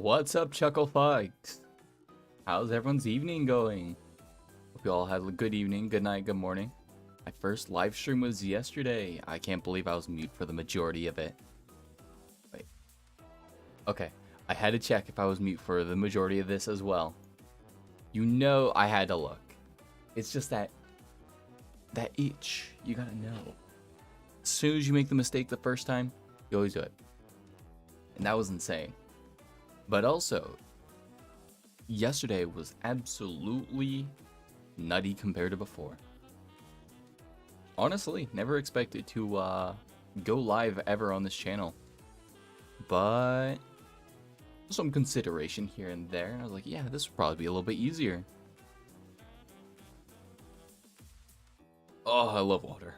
What's up, Chuckle Fucks? How's everyone's evening going? Hope you all had a good evening, good night, good morning. My first live stream was yesterday. I can't believe I was mute for the majority of it. Wait. Okay, I had to check if I was mute for the majority of this as well. You know I had to look. It's just that itch. You gotta know. As soon as you make the mistake the first time, you always do it. And that was insane. But also, yesterday was absolutely nutty compared to before. Honestly, never expected to go live ever on this channel. But some consideration here and there, and I was like, yeah, this would probably be a little bit easier. Oh, I love water.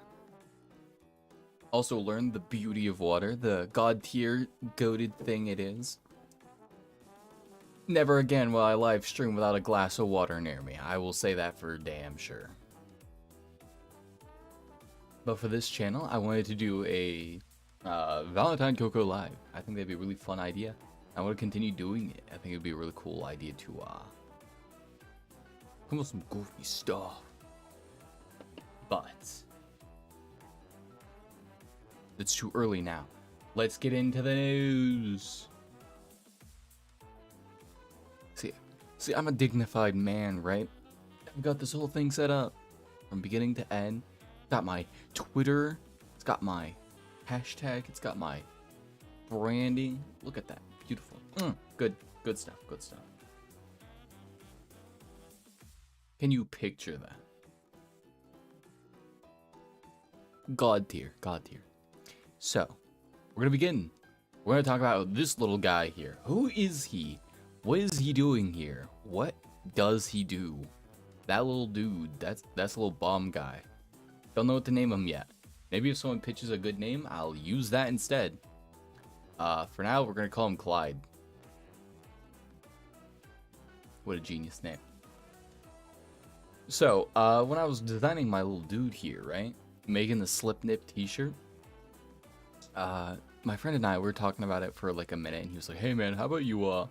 Also learned the beauty of water, the god tier goated thing it is. Never again will I live stream without a glass of water near me. I will say that for damn sure. But for this channel, I wanted to do a ValentinCoco live. I think that'd be a really fun idea. I want to continue doing it. I think it'd be a really cool idea to come up with some goofy stuff. But it's too early now. Let's get into the news. See, I'm a dignified man, right? I've got this whole thing set up from beginning to end. Got my Twitter. It's got my hashtag. It's got my branding. Look at that. Beautiful. Good stuff. Good stuff. Can you picture that? God tier. God tier. So, we're going to begin. We're going to talk about this little guy here. Who is he? What is he doing here? What does he do? That little dude, that's a little bomb guy. Don't know what to name him yet. Maybe if someone pitches a good name, I'll use that instead. For now, we're going to call him Clyde. What a genius name. So, when I was designing my little dude here, right? Making the slip nip t-shirt. My friend and I were talking about it for like a minute, and he was like, hey man, how about you,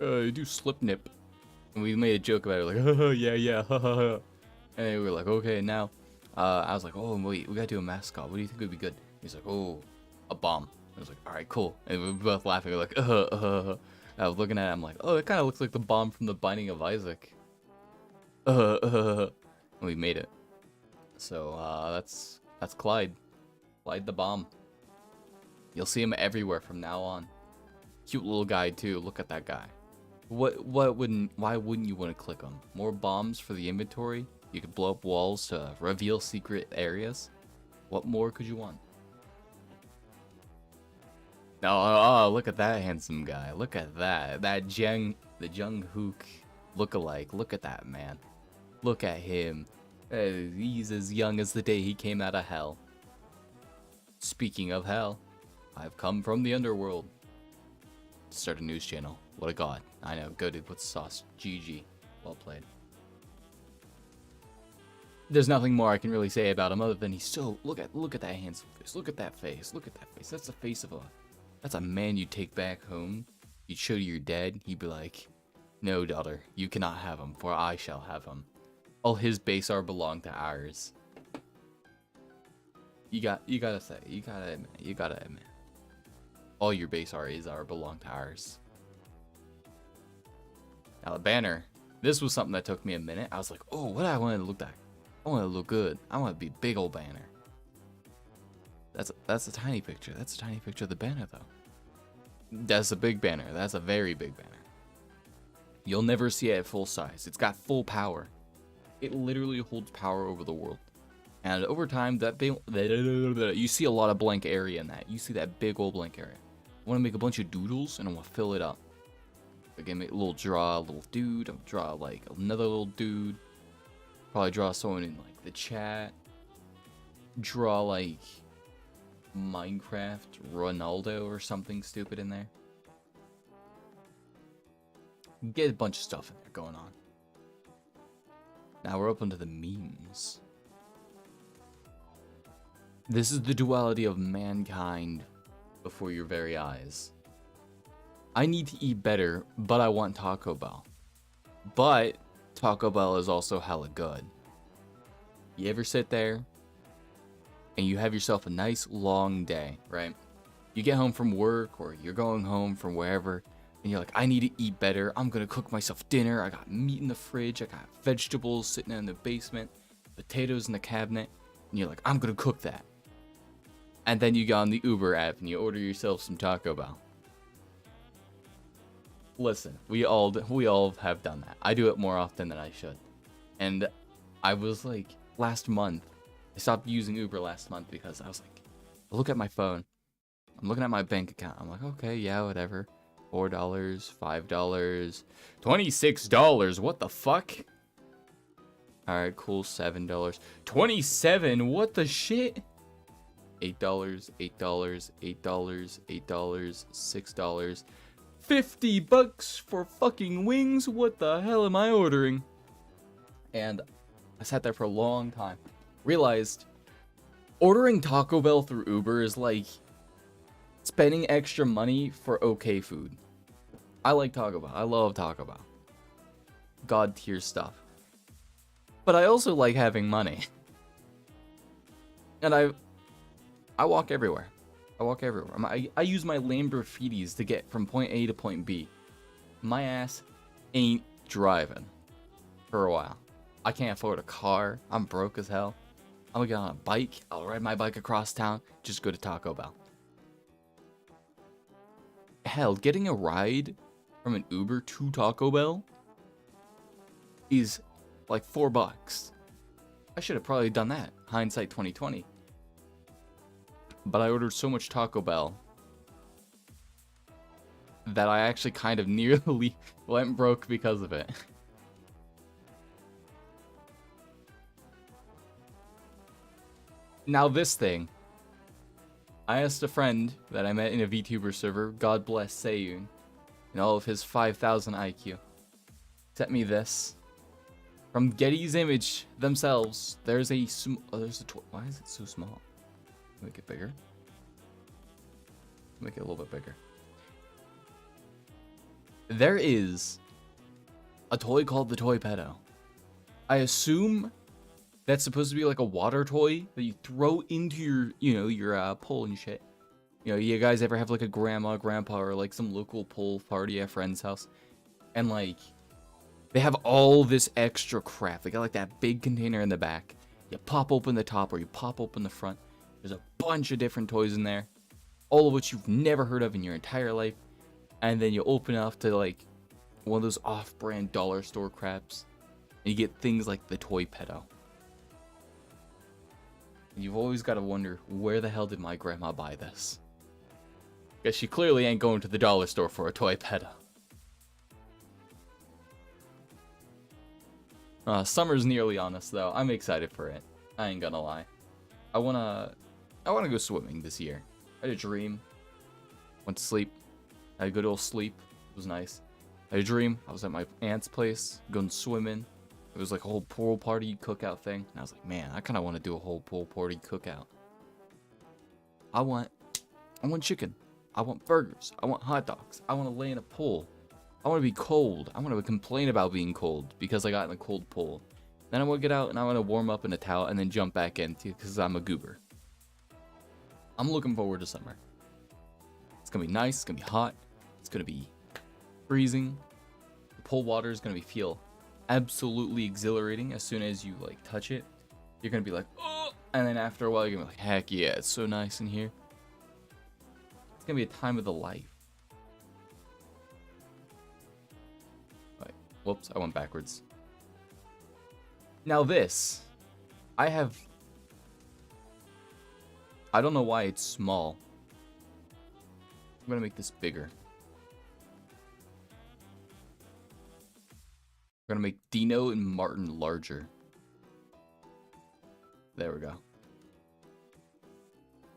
do slip nip? And we made a joke about it, like, oh, yeah, ha ha ha. And we were like, okay, now, I was like, oh, wait, we gotta do a mascot. What do you think would be good? He's like, oh, a bomb. I was like, alright, cool. And we were both laughing, we were like, I was looking at it, I'm like, oh, it kind of looks like the bomb from The Binding of Isaac. And we made it. So, that's Clyde. Clyde the bomb. You'll see him everywhere from now on. Cute little guy, too. Look at that guy. Why wouldn't you want to click him? More bombs for the inventory? You could blow up walls to reveal secret areas? What more could you want? Oh, look at that handsome guy. Look at that. The Junghook lookalike. Look at that, man. Look at him. He's as young as the day he came out of hell. Speaking of hell, I've come from the Underworld. Start a news channel. What a god. I know. Goated with sauce. GG. Well played. There's nothing more I can really say about him other than he's so... Look at that handsome face. Look at that face. Look at that face. That's the face of a... That's a man you'd take back home. You'd show to your dad. He'd be like, no, daughter. You cannot have him, for I shall have him. All his base are belong to ours. You gotta admit. All your base are belong to ours. Now the banner. This was something that took me a minute. I was like, oh, what do I want to look like? I want to look good. I want to be big old banner. That's a tiny picture. That's a tiny picture of the banner though. That's a big banner. That's a very big banner. You'll never see it at full size. It's got full power. It literally holds power over the world. And over time, you see a lot of blank area in that. You see that big old blank area. I want to make a bunch of doodles, and I want to fill it up. Again, make a little dude. I'll draw like another little dude. Probably draw someone in like the chat. Draw like Minecraft Ronaldo or something stupid in there. Get a bunch of stuff in there going on. Now we're open to the memes. This is the duality of mankind before your very eyes. I need to eat better, but I want Taco Bell. But Taco Bell is also hella good. You ever sit there and you have yourself a nice long day, right? You get home from work or you're going home from wherever and you're like, I need to eat better. I'm going to cook myself dinner. I got meat in the fridge. I got vegetables sitting in the basement, potatoes in the cabinet. And you're like, I'm going to cook that. And then you go on the Uber app and you order yourself some Taco Bell. Listen, we all have done that. I do it more often than I should. And I was like, last month, I stopped using Uber last month because I was like, I look at my phone. I'm looking at my bank account. I'm like, okay, yeah, whatever. $4, $5, $26. What the fuck? Alright, cool. $7. $27. What the shit? $8, $8, $8, $8, $6. $50 for fucking wings? What the hell am I ordering? And I sat there for a long time. Realized ordering Taco Bell through Uber is like spending extra money for okay food. I like Taco Bell. I love Taco Bell. God tier stuff. But I also like having money. And I walk everywhere. I use my Lamborghinis to get from point A to point B. My ass ain't driving for a while. I can't afford a car. I'm broke as hell. I'm gonna get on a bike. I'll ride my bike across town. Just go to Taco Bell. Hell, getting a ride from an Uber to Taco Bell is like $4. I should have probably done that. Hindsight 2020. But I ordered so much Taco Bell that I actually kind of nearly went broke because of it. Now this thing. I asked a friend that I met in a VTuber server, God bless Sayun, and all of his 5,000 IQ. Sent me this. From Getty's image themselves, there's a why is it so small? Make it bigger. Make it a little bit bigger. There is a toy called the Toy Pedo. I assume that's supposed to be like a water toy that you throw into your pool and shit. You know, you guys ever have like a grandma, grandpa, or like some local pool party at a friend's house, and like they have all this extra crap. They got like that big container in the back. You pop open the top or you pop open the front. There's a bunch of different toys in there, all of which you've never heard of in your entire life. And then you open up to like one of those off-brand dollar store craps, and you get things like the Toy Pedo. And you've always got to wonder, where the hell did my grandma buy this? Because she clearly ain't going to the dollar store for a Toy Pedo. Summer's nearly on us though. I'm excited for it. I ain't gonna lie. I wanna go swimming this year. I had a dream. Went to sleep. I had a good old sleep. It was nice. I had a dream. I was at my aunt's place, going swimming. It was like a whole pool party cookout thing. And I was like, man, I kind of want to do a whole pool party cookout. I want chicken. I want burgers. I want hot dogs. I want to lay in a pool. I want to be cold. I want to complain about being cold because I got in a cold pool. Then I want to get out and I want to warm up in a towel and then jump back in because I'm a goober. I'm looking forward to summer. It's going to be nice. It's going to be hot. It's going to be freezing. The pool water is going to feel absolutely exhilarating as soon as you like touch it. You're going to be like, oh, and then after a while you're going to be like, heck yeah, it's so nice in here. It's going to be a time of the life. Whoops, I went backwards. Now this, I don't know why it's small. I'm gonna make this bigger. We're gonna make Dino and Martin larger. There we go.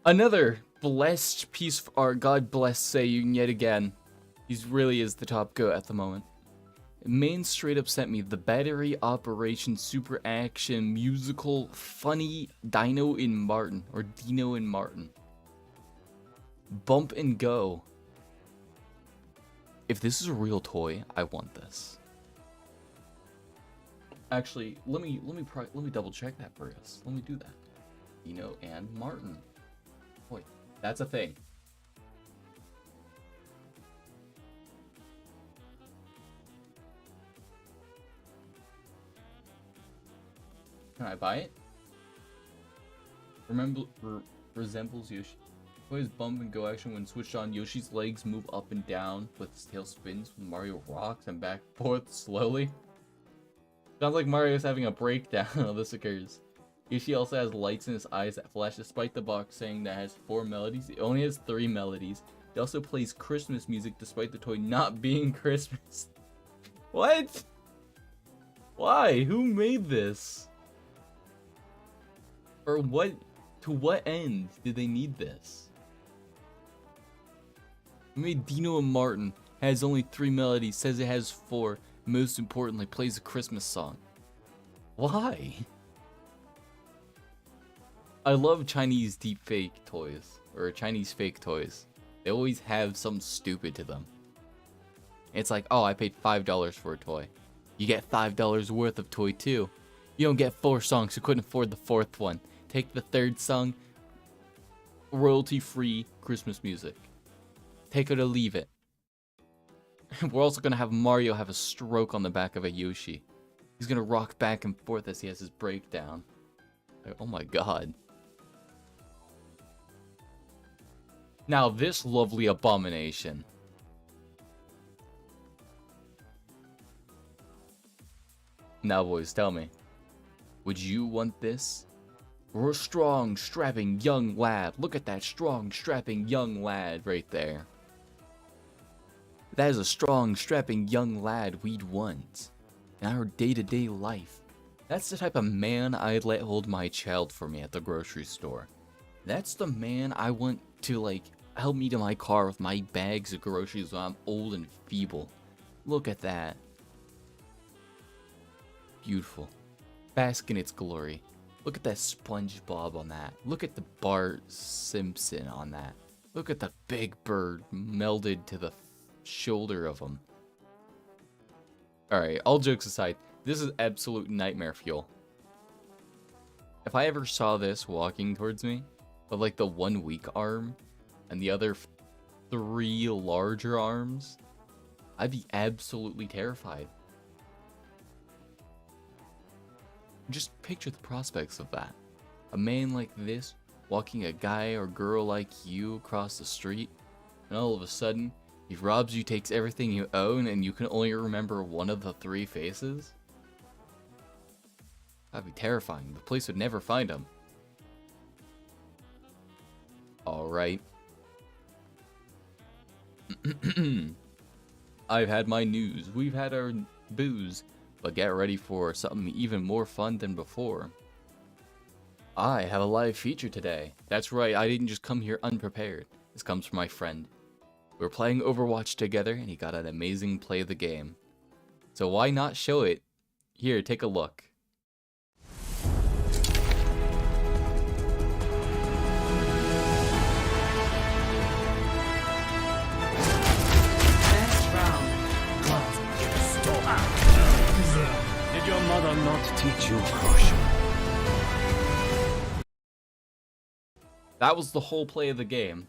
Another blessed piece of art. God bless Sayun yet again. He really is the top goat at the moment. Main straight up sent me the battery operation super action musical funny Dino and Martin, or Dino and Martin. Bump and go. If this is a real toy, I want this. Actually, let me double check that for us. Let me do that. Dino and Martin. Wait, that's a thing. Can I buy it? Resembles Yoshi. Toys bump and go action when switched on. Yoshi's legs move up and down with his tail spins when Mario rocks and back and forth slowly. Sounds like Mario's having a breakdown when this occurs. Yoshi also has lights in his eyes that flash despite the box saying that it has 4 melodies. It only has 3 melodies. It also plays Christmas music despite the toy not being Christmas. What? Why? Who made this? Or what? To what end did they need this? Who made Dino and Martin? Has only 3 melodies, says it has 4. Most importantly, plays a Christmas song. Why? I love Chinese deep fake toys, or Chinese fake toys. They always have something stupid to them. It's like, oh, I paid $5 for a toy. You get $5 worth of toy too. You don't get 4 songs, you couldn't afford the 4th one. Take the 3rd song, royalty-free Christmas music. Take it or leave it. We're also gonna have Mario have a stroke on the back of a Yoshi. He's gonna rock back and forth as he has his breakdown. Oh my god. Now this lovely abomination. Now boys, tell me. Would you want this? We're a strong, strapping young lad. Look at that strong, strapping young lad right there. That is a strong, strapping young lad we'd want in our day-to-day life. That's the type of man I'd let hold my child for me at the grocery store. That's the man I want to, like, help me to my car with my bags of groceries when I'm old and feeble. Look at that. Beautiful. Bask in its glory. Look at that SpongeBob on that. Look at the Bart Simpson on that. Look at the Big Bird melded to the shoulder of him. Alright, all jokes aside, this is absolute nightmare fuel. If I ever saw this walking towards me, with like the 1 weak arm and the other 3 larger arms, I'd be absolutely terrified. Just picture the prospects of that. A man like this walking a guy or girl like you across the street, and all of a sudden, he robs you, takes everything you own, and you can only remember one of the 3 faces? That'd be terrifying. The police would never find him. Alright. I've had my news. We've had our booze. But get ready for something even more fun than before. I have a live feature today. That's right, I didn't just come here unprepared. This comes from my friend. We're playing Overwatch together, and he got an amazing play of the game. So why not show it? Here, take a look. Did your mother not teach you caution? That was the whole play of the game.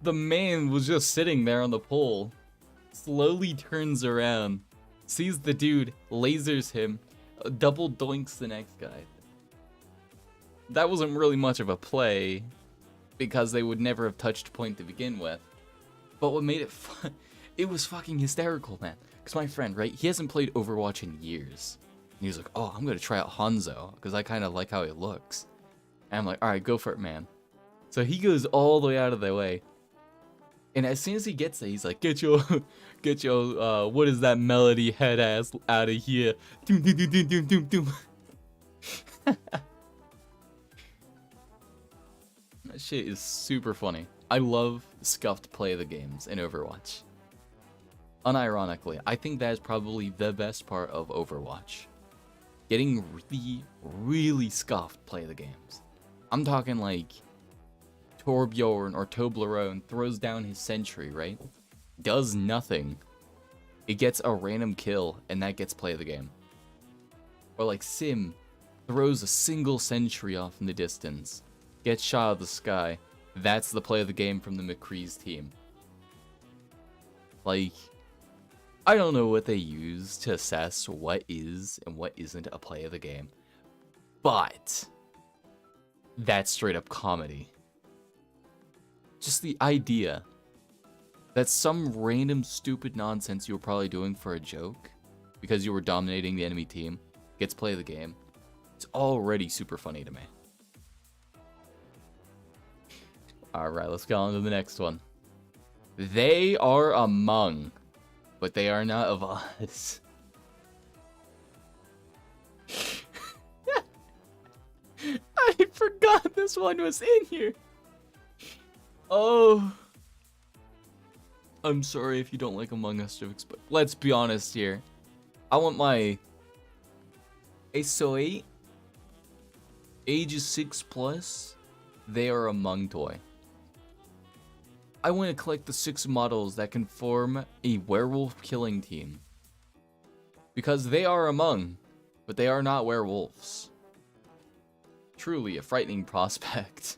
The man was just sitting there on the pole, slowly turns around, sees the dude, lasers him, double doinks the next guy. That wasn't really much of a play, because they would never have touched point to begin with. But what made it fun, it was fucking hysterical, man. Because my friend, right, he hasn't played Overwatch in years. And he was like, oh, I'm going to try out Hanzo, because I kind of like how he looks. And I'm like, alright, go for it, man. So he goes all the way out of the way. And as soon as he gets there, he's like, get your, what is that melody head ass out of here. Doom, doom, doom, doom, doom, doom, doom. That shit is super funny. I love scuffed play of the games in Overwatch. Unironically, I think that is probably the best part of Overwatch. Getting really, really scuffed play of the games. I'm talking like Torbjorn or Toblerone throws down his sentry, right? Does nothing. It gets a random kill, and that gets play of the game. Or like Sim throws a single sentry off in the distance, gets shot out of the sky. That's the play of the game from the McCree's team. Like, I don't know what they use to assess what is and what isn't a play of the game, but that's straight up comedy. Just the idea that some random stupid nonsense you were probably doing for a joke because you were dominating the enemy team gets play of the game. It's already super funny to me. Alright, let's go on to the next one. They are among, but they are not of us. I forgot this one was in here. Oh. I'm sorry if you don't like Among Us jokes, but let's be honest here. I want my SO8 ages 6+. They are Among toy. I want to collect the 6 models that can form a werewolf killing team. Because they are Among, but they are not werewolves. Truly a frightening prospect.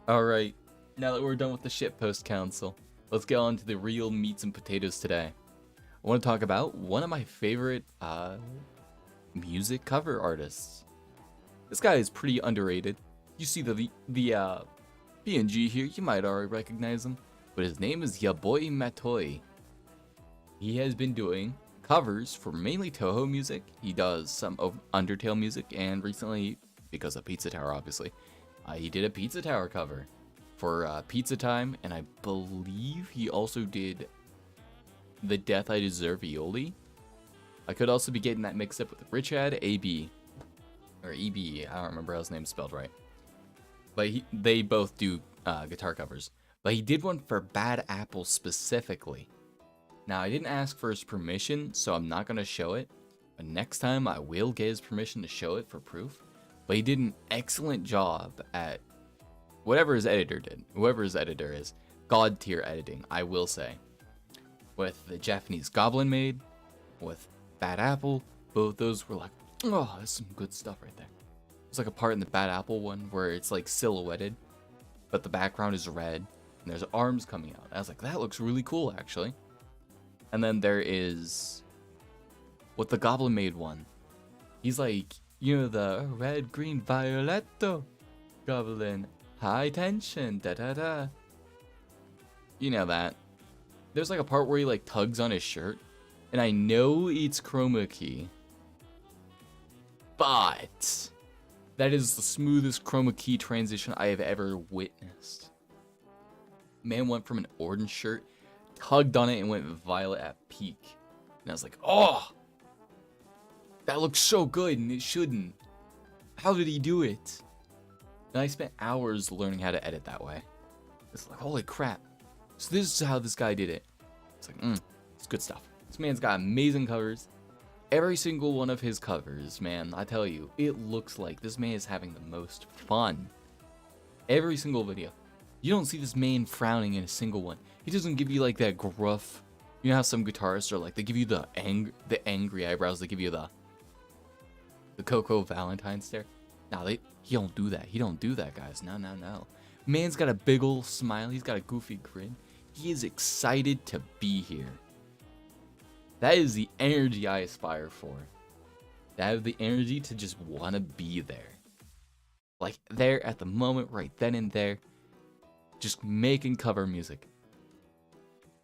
Alright, now that we're done with the shitpost council, let's get on to the real meats and potatoes today. I want to talk about one of my favorite music cover artists. This guy is pretty underrated. You see the PNG here, you might already recognize him, but his name is ya boy Matoy. He has been doing covers for mainly Toho music. He does some of Undertale music, and recently, because of Pizza Tower obviously, he did a Pizza Tower cover for Pizza Time, and I believe he also did The Death I Deserve Ioli. I could also be getting that mixed up with Richard AB, or EB, I don't remember how his name's spelled right. But they both do guitar covers. But he did one for Bad Apple specifically. Now, I didn't ask for his permission, so I'm not going to show it. But next time, I will get his permission to show it for proof. But he did an excellent job at whatever his editor did. Whoever his editor is. God tier editing, I will say. With the Japanese Goblin Maid, with Bad Apple, both those were like, oh, that's some good stuff right there. There's like a part in the Bad Apple one where it's like silhouetted, but the background is red, and there's arms coming out. I was like, that looks really cool, actually. And then there is, with the Goblin Maid one, he's like, you know, the red, green, violetto goblin, high tension, da da da. You know that. There's like a part where he like tugs on his shirt, and I know it's chroma key, but that is the smoothest chroma key transition I have ever witnessed. Man went from an orange shirt, tugged on it, and went violet at peak. And I was like, oh, that looks so good, and it shouldn't. How did he do it? And I spent hours learning how to edit that way. It's like, holy crap. So this is how this guy did it. It's like, it's good stuff. This man's got amazing covers. Every single one of his covers, man, I tell you, it looks like this man is having the most fun. Every single video. You don't see this man frowning in a single one. He doesn't give you like that gruff, you know how some guitarists are like, they give you the angry eyebrows, they give you the Coco Valentin stare. Nah, he don't do that. He don't do that, guys. No, no, no. Man's got a big ol' smile. He's got a goofy grin. He is excited to be here. That is the energy I aspire for. To have the energy to just want to be there. Like, there at the moment, right then and there. Just making cover music.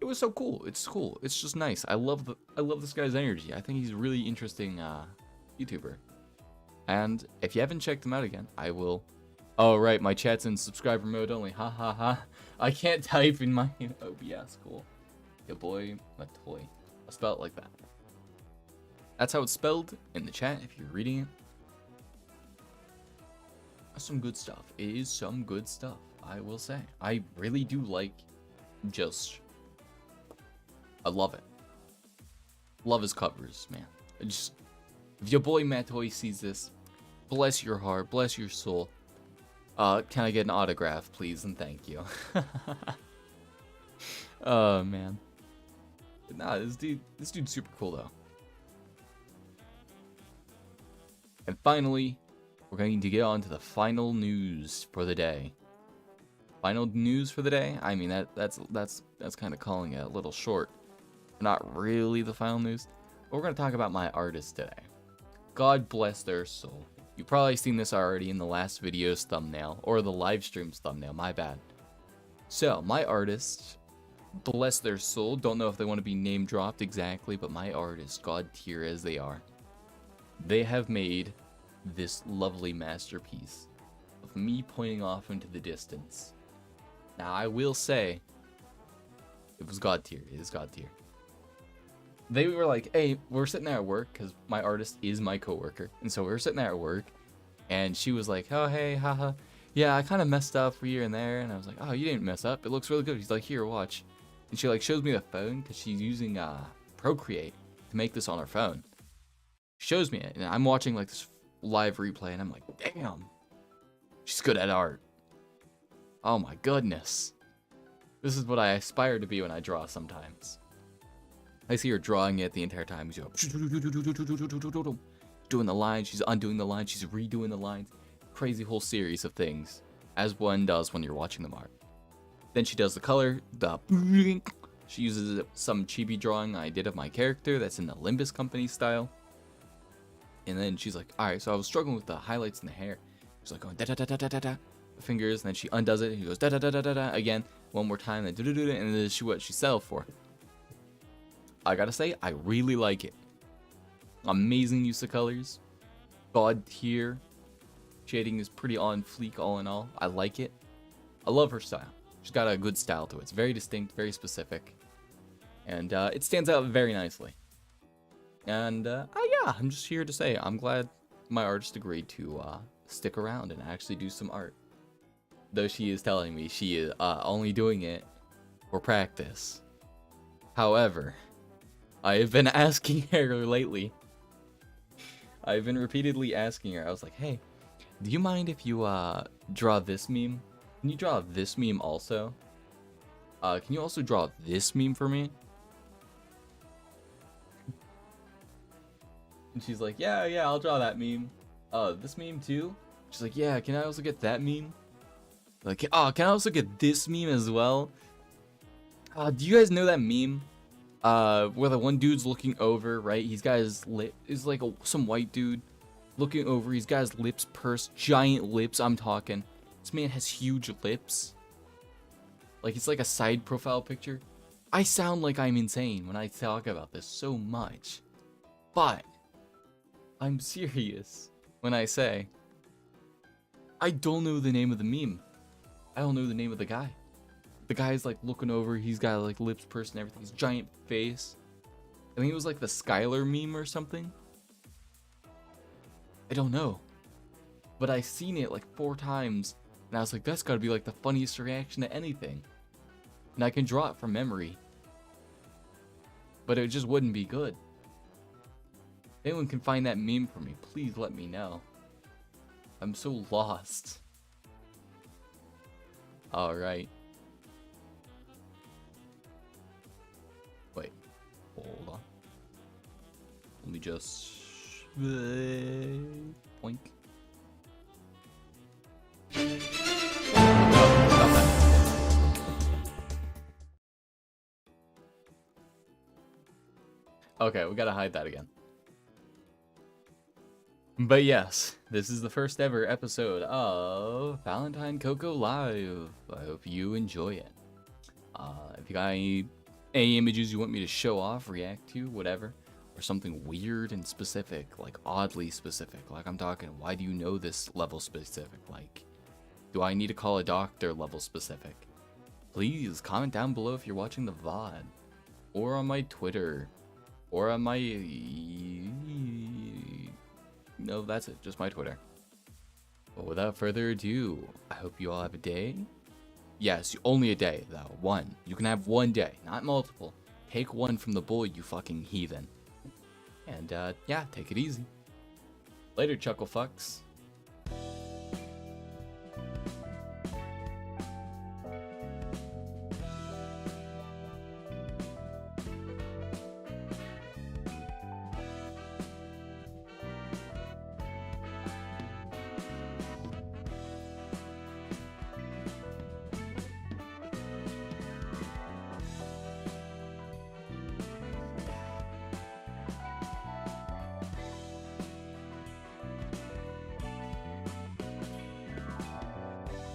It was so cool. It's cool. It's just nice. I love this guy's energy. I think he's a really interesting YouTuber. And if you haven't checked him out again, I will. Oh, right. My chat's in subscriber mode only. Ha ha ha. I can't type in my OBS. Cool. Your boy, my toy. I'll spell it like that. That's how it's spelled in the chat if you're reading it. That's some good stuff. It is some good stuff, I will say. I really do like just... I love it. Love his covers, man. If your boy Matoy sees this, Bless your heart, bless your soul. Can I get an autograph, please, and thank you. Oh man. But nah, this dude's super cool though. And finally, we're going to get on to the final news for the day. Final news for the day? I mean, that's kind of calling it a little short. Not really the final news. But we're going to talk about my artist today. God bless their soul. You've probably seen this already in the last video's thumbnail, or the live stream's thumbnail, my bad. So, my artist, bless their soul, don't know if they want to be name dropped exactly, but my artist, God tier as they are, they have made this lovely masterpiece of me pointing off into the distance. Now, I will say, it was God tier. It is God tier. They were like, hey, we're sitting there at work, because my artist is my coworker. And so we were sitting there at work, and she was like, oh, hey, haha. Yeah, I kind of messed up here and there. And I was like, oh, you didn't mess up. It looks really good. She's like, here, watch. And she like shows me the phone, because she's using Procreate to make this on her phone. She shows me it, and I'm watching like this live replay, and I'm like, damn, she's good at art. Oh my goodness. This is what I aspire to be when I draw sometimes. I see her drawing it the entire time. She's doing the lines, she's undoing the lines, she's redoing the lines. Crazy whole series of things, as one does when you're watching them art. Then she does the color, she uses some chibi drawing I did of my character that's in the Limbus Company style. And then she's like, alright, so I was struggling with the highlights in the hair. She's like going da da da da da da da, fingers, and then she undoes it, and she goes da da da da da da again, one more time, then do do do, and then she what she sells for. I gotta say, I really like it. Amazing use of colors. God tier. Shading is pretty on fleek all in all. I like it. I love her style. She's got a good style to it. It's very distinct, very specific. And it stands out very nicely. And yeah, I'm just here to say I'm glad my artist agreed to stick around and actually do some art. Though she is telling me she is only doing it for practice. However, I have been asking her lately. I've been repeatedly asking her. I was like, hey, do you mind if you draw this meme? Can you draw this meme also? Can you also draw this meme for me? And she's like, yeah, I'll draw that meme. This meme too? She's like, yeah, can I also get that meme? Like, oh, can I also get this meme as well? Do you guys know that meme? Where the one dude's looking over, right? He's got his lip, is like some white dude looking over. He's got his lips pursed, giant lips. I'm talking. This man has huge lips. Like it's like a side profile picture. I sound like I'm insane when I talk about this so much, but I'm serious when I say I don't know the name of the meme. I don't know the name of the guy. The guy's like looking over, he's got like lips pursed and everything, his giant face. I think it was like the Skylar meme or something. I don't know. But I seen it like 4 times, and I was like, that's gotta be like the funniest reaction to anything. And I can draw it from memory. But it just wouldn't be good. If anyone can find that meme for me, please let me know. I'm so lost. Alright. Wait, hold on. Let me just poink. No, stop that. Okay, we gotta hide that again. But yes, this is the first ever episode of ValentinCoco Live. I hope you enjoy it. If you got any images you want me to show off, react to, whatever, or something weird and specific, like oddly specific, like I'm talking, why do you know this level specific, like, do I need to call a doctor level specific? Please comment down below if you're watching the VOD, or on my Twitter, or on my, no, that's it, just my Twitter. But without further ado, I hope you all have a day. Yes, only a day, though. One. You can have one day, not multiple. Take one from the bull, you fucking heathen. And, yeah, take it easy. Later, chuckle fucks.